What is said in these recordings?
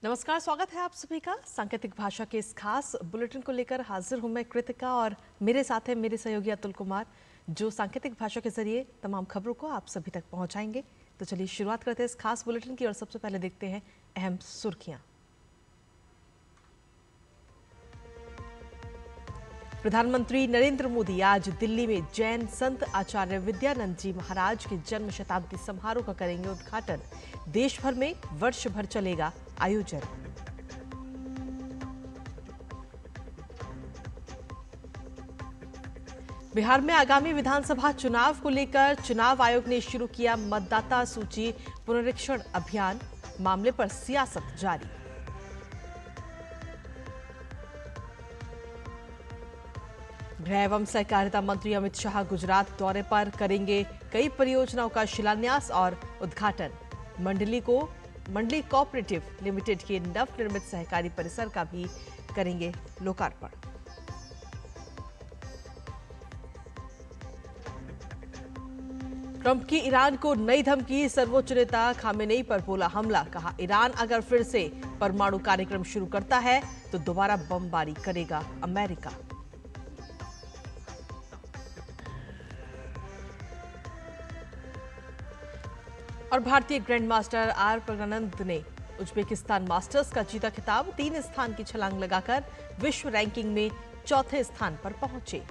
नमस्कार, स्वागत है आप सभी का सांकेतिक भाषा के इस खास बुलेटिन को लेकर हाजिर हूं मैं कृतिका और मेरे साथ है मेरे सहयोगी अतुल कुमार, जो सांकेतिक भाषा के जरिए तमाम खबरों को आप सभी तक पहुंचाएंगे। तो चलिए शुरुआत करते हैं इस खास बुलेटिन की और सबसे पहले देखते हैं अहम सुर्खियां। प्रधानमंत्री नरेंद्र मोदी आज दिल्ली में जैन संत आचार्य विद्यानंद जी महाराज के जन्म शताब्दी समारोह का करेंगे उद्घाटन। देश भर में वर्ष भर चलेगा आयोजन। बिहार में आगामी विधानसभा चुनाव को लेकर चुनाव आयोग ने शुरू किया मतदाता सूची पुनरीक्षण अभियान। मामले पर सियासत जारी। गृह एवं सहकारिता मंत्री अमित शाह गुजरात दौरे पर करेंगे कई परियोजनाओं का शिलान्यास और उद्घाटन। मंडली कोऑपरेटिव लिमिटेड के नवनिर्मित सहकारी परिसर का भी करेंगे लोकार्पण। ट्रंप की ईरान को नई धमकी। सर्वोच्च नेता खामेनेई पर बोला हमला। कहा ईरान अगर फिर से परमाणु कार्यक्रम शुरू करता है तो दोबारा बमबारी करेगा अमेरिका। और भारतीय ग्रैंड मास्टर आर प्रज्ञानंद ने उज्बेकिस्तान मास्टर्स का जीता खिताब। 3 स्थान की छलांग लगाकर विश्व रैंकिंग में चौथे स्थान पर पहुंचे।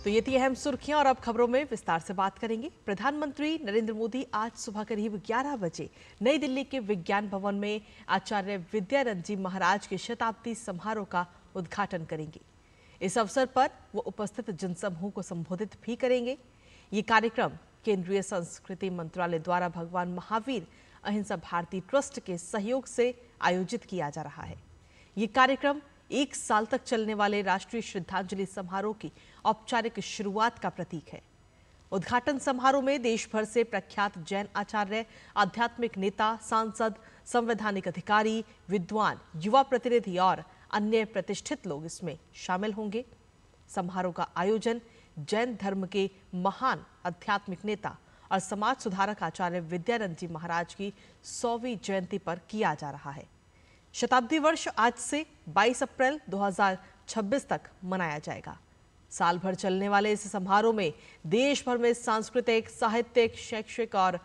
तो ये थी अहम सुर्खियां और अब खबरों में विस्तार से बात करेंगे। प्रधानमंत्री नरेंद्र मोदी आज सुबह करीब 11 बजे नई दिल्ली के विज्ञान भवन में आचार्य विद्यानंद जी महाराज के शताब्दी समारोह का उद्घाटन करेंगे। इस अवसर पर वो उपस्थित जनसमूह को संबोधित भी करेंगे। ये कार्यक्रम केंद्रीय संस्कृति मंत्रालय द्वारा भगवान महावीर अहिंसा भारती ट्रस्ट के सहयोग से आयोजित किया जा रहा है। ये कार्यक्रम 1 साल तक चलने वाले राष्ट्रीय श्रद्धांजलि समारोह की औपचारिक शुरुआत का प्रतीक है। उद्घाटन समारोह में देश भर से प्रख्यात जैन आचार्य, आध्यात्मिक नेता, सांसद, संवैधानिक अधिकारी, विद्वान, युवा प्रतिनिधि और अन्य प्रतिष्ठित लोग इसमें शामिल होंगे। समारोह का आयोजन जैन धर्म के महान आध्यात्मिक नेता और समाज सुधारक आचार्य विद्यानंद जी महाराज की 100वीं जयंती पर किया जा रहा है। शताब्दी वर्ष आज से 22 अप्रैल 2026 तक मनाया जाएगा। साल भर चलने वाले इस समारोह में देश भर में सांस्कृतिक, साहित्यिक, शैक्षिक और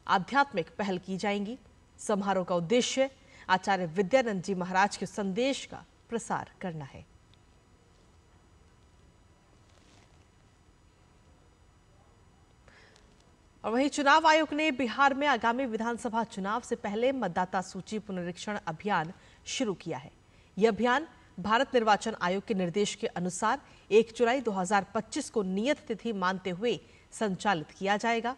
आध्यात्मिक पहल की जाएंगी। समारोह का उद्देश्य आचार्य विद्यानंद जी महाराज के संदेश का प्रसार करना है। और वहीं चुनाव आयोग ने बिहार में आगामी विधानसभा चुनाव से पहले मतदाता सूची पुनरीक्षण अभियान शुरू किया है। यह अभियान भारत निर्वाचन आयोग के निर्देश के अनुसार 1 जुलाई 2025 को नियत तिथि मानते हुए संचालित किया जाएगा।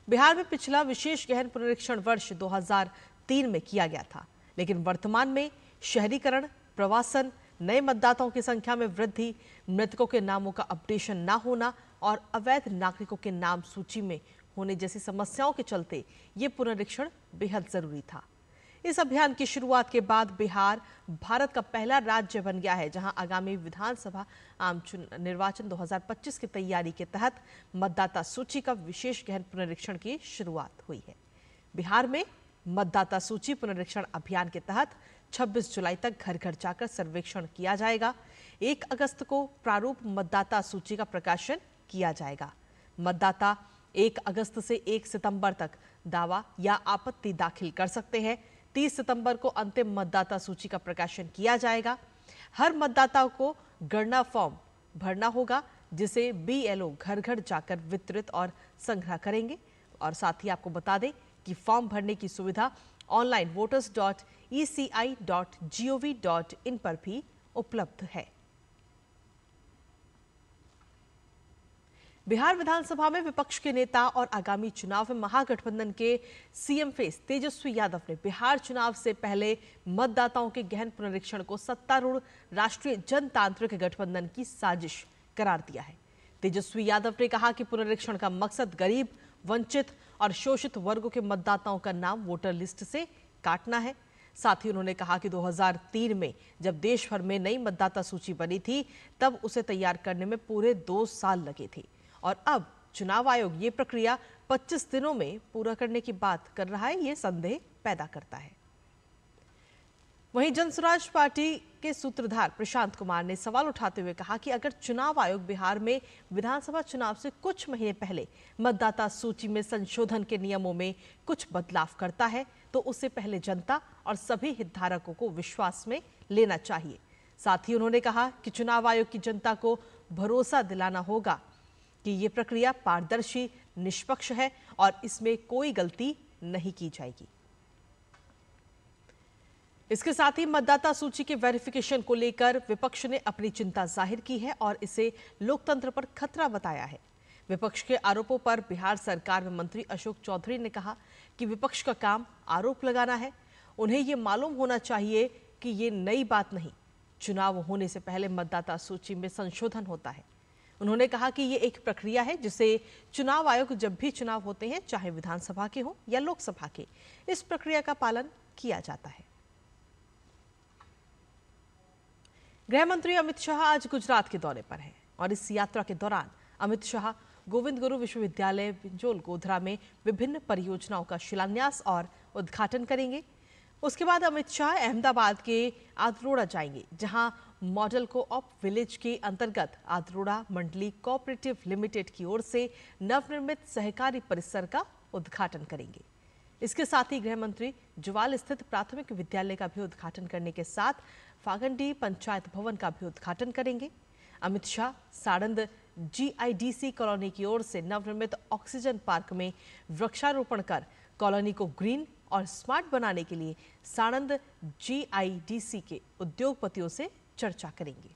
बिहार में पिछला विशेष गहन पुनरीक्षण वर्ष 2003 में किया गया था, लेकिन वर्तमान में शहरीकरण, प्रवासन, नए मतदाताओं की संख्या में वृद्धि, मृतकों के नामों का अपडेशन न होना और अवैध नागरिकों के नाम सूची में होने जैसी समस्याओं के चलते ये पुनरीक्षण बेहद जरूरी था। इस अभियान की शुरुआत के बाद बिहार भारत का पहला राज्य बन गया है जहां आगामी विधानसभा आम निर्वाचन 2025 की तैयारी के तहत मतदाता सूची का विशेष गहन पुनरीक्षण की शुरुआत हुई है। बिहार में मतदाता सूची पुनरीक्षण अभियान के तहत 26 जुलाई तक घर घर जाकर सर्वेक्षण किया जाएगा। 1 अगस्त को प्रारूप मतदाता सूची का प्रकाशन किया जाएगा। मतदाता 1 अगस्त से 1 सितंबर तक दावा या आपत्ति दाखिल कर सकते हैं। 30 सितंबर को अंतिम मतदाता सूची का प्रकाशन किया जाएगा। हर मतदाता को गणना फॉर्म भरना होगा, जिसे BLO घर घर जाकर वितरित और संग्रह करेंगे। और साथ ही आपको बता दें कि फॉर्म भरने की सुविधा ऑनलाइन voters.eci.gov.in पर भी उपलब्ध है। बिहार विधानसभा में विपक्ष के नेता और आगामी चुनाव में महागठबंधन के सीएम फेस तेजस्वी यादव ने बिहार चुनाव से पहले मतदाताओं के गहन पुनरीक्षण को सत्तारूढ़ राष्ट्रीय जनतांत्रिक गठबंधन की साजिश करार दिया है। तेजस्वी यादव ने कहा कि पुनरीक्षण का मकसद गरीब, वंचित और शोषित वर्गों के मतदाताओं का नाम वोटर लिस्ट से काटना है। साथ ही उन्होंने कहा कि 2003 में जब देश भर में नई मतदाता सूची बनी थी, तब उसे तैयार करने में पूरे 2 साल लगे थे और अब चुनाव आयोग ये प्रक्रिया 25 दिनों में पूरा करने की बात कर रहा है, ये संदेह पैदा करता है। वहीं जनसुराज पार्टी के सूत्रधार प्रशांत कुमार ने सवाल उठाते हुए कहा कि अगर चुनाव आयोग बिहार में विधानसभा चुनाव से कुछ महीने पहले मतदाता सूची में संशोधन के नियमों में कुछ बदलाव करता है तो उससे पहले जनता और सभी हितधारकों को विश्वास में लेना चाहिए। साथ ही उन्होंने कहा कि चुनाव आयोग की जनता को भरोसा दिलाना होगा कि ये प्रक्रिया पारदर्शी, निष्पक्ष है और इसमें कोई गलती नहीं की जाएगी। इसके साथ ही मतदाता सूची के वेरिफिकेशन को लेकर विपक्ष ने अपनी चिंता जाहिर की है और इसे लोकतंत्र पर खतरा बताया है। विपक्ष के आरोपों पर बिहार सरकार में मंत्री अशोक चौधरी ने कहा कि विपक्ष का काम आरोप लगाना है। उन्हें ये मालूम होना चाहिए कि ये नई बात नहीं, चुनाव होने से पहले मतदाता सूची में संशोधन होता है। उन्होंने कहा कि ये एक प्रक्रिया है जिसे चुनाव आयोग जब भी चुनाव होते हैं, चाहे विधानसभा के हो या लोकसभा के, इस प्रक्रिया का पालन किया जाता है। गृह मंत्री अमित शाह आज गुजरात के दौरे पर हैं और इस यात्रा के दौरान अमित शाह गोविंद गुरु विश्वविद्यालय विंजोल गोधरा में विभिन्न परियोजनाओं का शिलान्यास और उद्घाटन करेंगे। उसके बाद अमित शाह अहमदाबाद के आद्रोड़ा जाएंगे, जहां मॉडल को-ऑप विलेज के अंतर्गत आद्रोड़ा मंडली कोऑपरेटिव लिमिटेड की ओर से नवनिर्मित सहकारी परिसर का उद्घाटन करेंगे। इसके साथ ही गृह मंत्री जुवाल स्थित प्राथमिक विद्यालय का भी उद्घाटन करने के साथ फागंडी पंचायत भवन का भी उद्घाटन करेंगे। अमित शाह साड़ंद GIDC कॉलोनी की ओर से नवनिर्मित ऑक्सीजन पार्क में वृक्षारोपण कर कॉलोनी को ग्रीन और स्मार्ट बनाने के लिए साड़ंद GIDC के उद्योगपतियों से चर्चा करेंगे।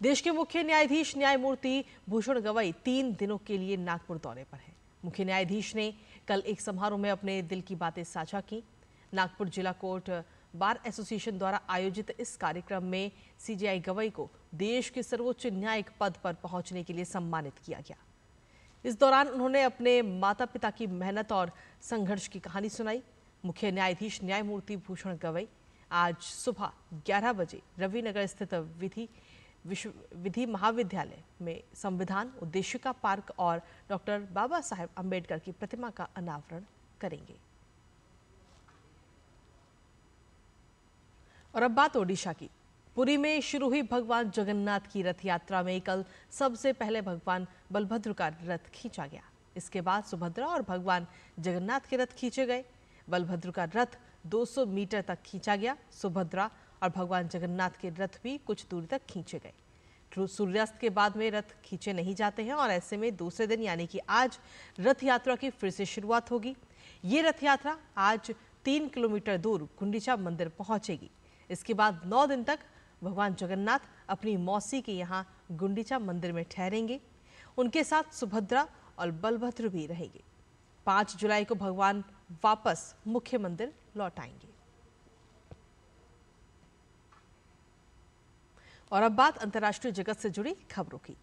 देश के मुख्य न्यायाधीश न्यायमूर्ति भूषण गवई 3 दिनों के लिए नागपुर दौरे पर हैं। मुख्य न्यायाधीश ने कल एक समारोह में अपने दिल की बातें साझा की। नागपुर जिला कोर्ट बार एसोसिएशन द्वारा आयोजित इस कार्यक्रम में CJI गवई को देश के सर्वोच्च न्यायिक पद पर पहुंचने के लिए सम्मानित किया गया। इस दौरान उन्होंने अपने माता पिता की मेहनत और संघर्ष की कहानी सुनाई। मुख्य न्यायाधीश न्यायमूर्ति भूषण गवई आज सुबह 11 बजे रविनगर स्थित विधि महाविद्यालय में संविधान उद्देशिका पार्क और डॉक्टर बाबा साहेब अंबेडकर की प्रतिमा का अनावरण करेंगे। और अब बात ओडिशा की। पुरी में शुरू हुई भगवान जगन्नाथ की रथ यात्रा में कल सबसे पहले भगवान बलभद्र का रथ खींचा गया। इसके बाद सुभद्रा और भगवान जगन्नाथ के रथ खींचे गए। बलभद्र का रथ 200 मीटर तक खींचा गया। सुभद्रा और भगवान जगन्नाथ के रथ भी कुछ दूरी तक खींचे गए। सूर्यास्त के बाद में रथ खींचे नहीं जाते हैं और ऐसे में दूसरे दिन यानी कि आज रथ यात्रा की फिर से शुरुआत होगी। ये रथ यात्रा आज 3 किलोमीटर दूर गुंडीचा मंदिर पहुंचेगी। इसके बाद 9 दिन तक भगवान जगन्नाथ अपनी मौसी के यहाँ गुंडीचा मंदिर में ठहरेंगे। उनके साथ सुभद्रा और बलभद्र भी रहेंगे। 5 जुलाई को भगवान वापस मुख्य मंदिर लौट आएंगे। और अब बात अंतर्राष्ट्रीय जगत से जुड़ी खबरों की।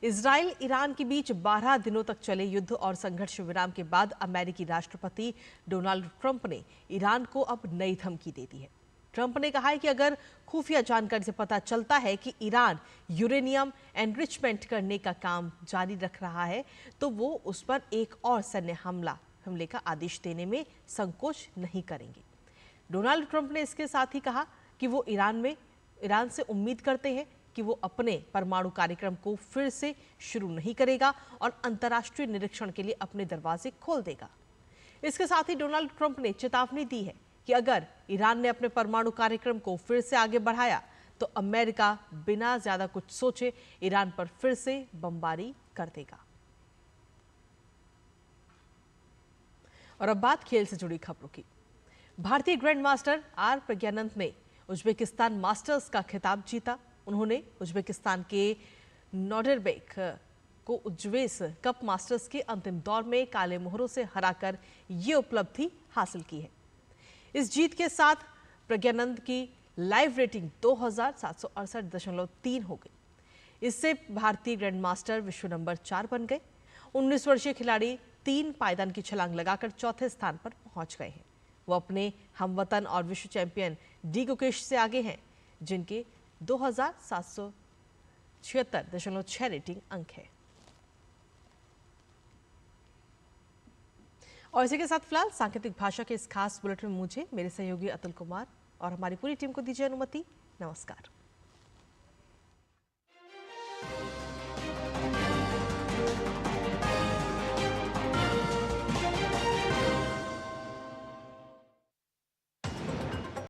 इजराइल ईरान के बीच 12 दिनों तक चले युद्ध और संघर्ष विराम के बाद अमेरिकी राष्ट्रपति डोनाल्ड ट्रंप ने ईरान को अब नई धमकी दे दी है। ट्रंप ने कहा है कि अगर खुफिया जानकारी से पता चलता है कि ईरान यूरेनियम एनरिचमेंट करने का काम जारी रख रहा है तो वो उस पर एक और सैन्य हमले का आदेश देने में संकोच नहीं करेंगे। डोनाल्ड ट्रंप ने इसके साथ ही कहा कि वो ईरान से उम्मीद करते हैं कि वो अपने परमाणु कार्यक्रम को फिर से शुरू नहीं करेगा और अंतर्राष्ट्रीय निरीक्षण के लिए अपने दरवाजे खोल देगा। इसके साथ ही डोनाल्ड ट्रंप ने चेतावनी दी है कि अगर ईरान ने अपने परमाणु कार्यक्रम को फिर से आगे बढ़ाया तो अमेरिका बिना ज्यादा कुछ सोचे ईरान पर फिर से बमबारी कर देगा। और अब बात खेल से जुड़ी खबरों की। भारतीय ग्रैंड मास्टर आर प्रज्ञानंद ने उज्बेकिस्तान मास्टर्स का खिताब जीता। उन्होंने उज्बेकिस्तान के नोडरबेक को उज्वेस कप मास्टर्स के अंतिम दौर में काले मोहरों से हराकर ये उपलब्धि हासिल की है। इस जीत के साथ प्रज्ञानंद की लाइव रेटिंग 2768.3 हो गई। इससे भारतीय ग्रैंड मास्टर विश्व नंबर 4 बन गए। 19 वर्षीय खिलाड़ी 3 पायदान की छलांग लगाकर चौथे स्थान पर पहुंच गए हैं। वो अपने हमवतन और विश्व चैंपियन डी गुकेश से आगे हैं, जिनके 76.6 रेटिंग अंक है। और इसी के साथ फिलहाल सांकेतिक भाषा के इस खास बुलेटिन में मुझे, मेरे सहयोगी अतुल कुमार और हमारी पूरी टीम को दीजिए अनुमति। नमस्कार।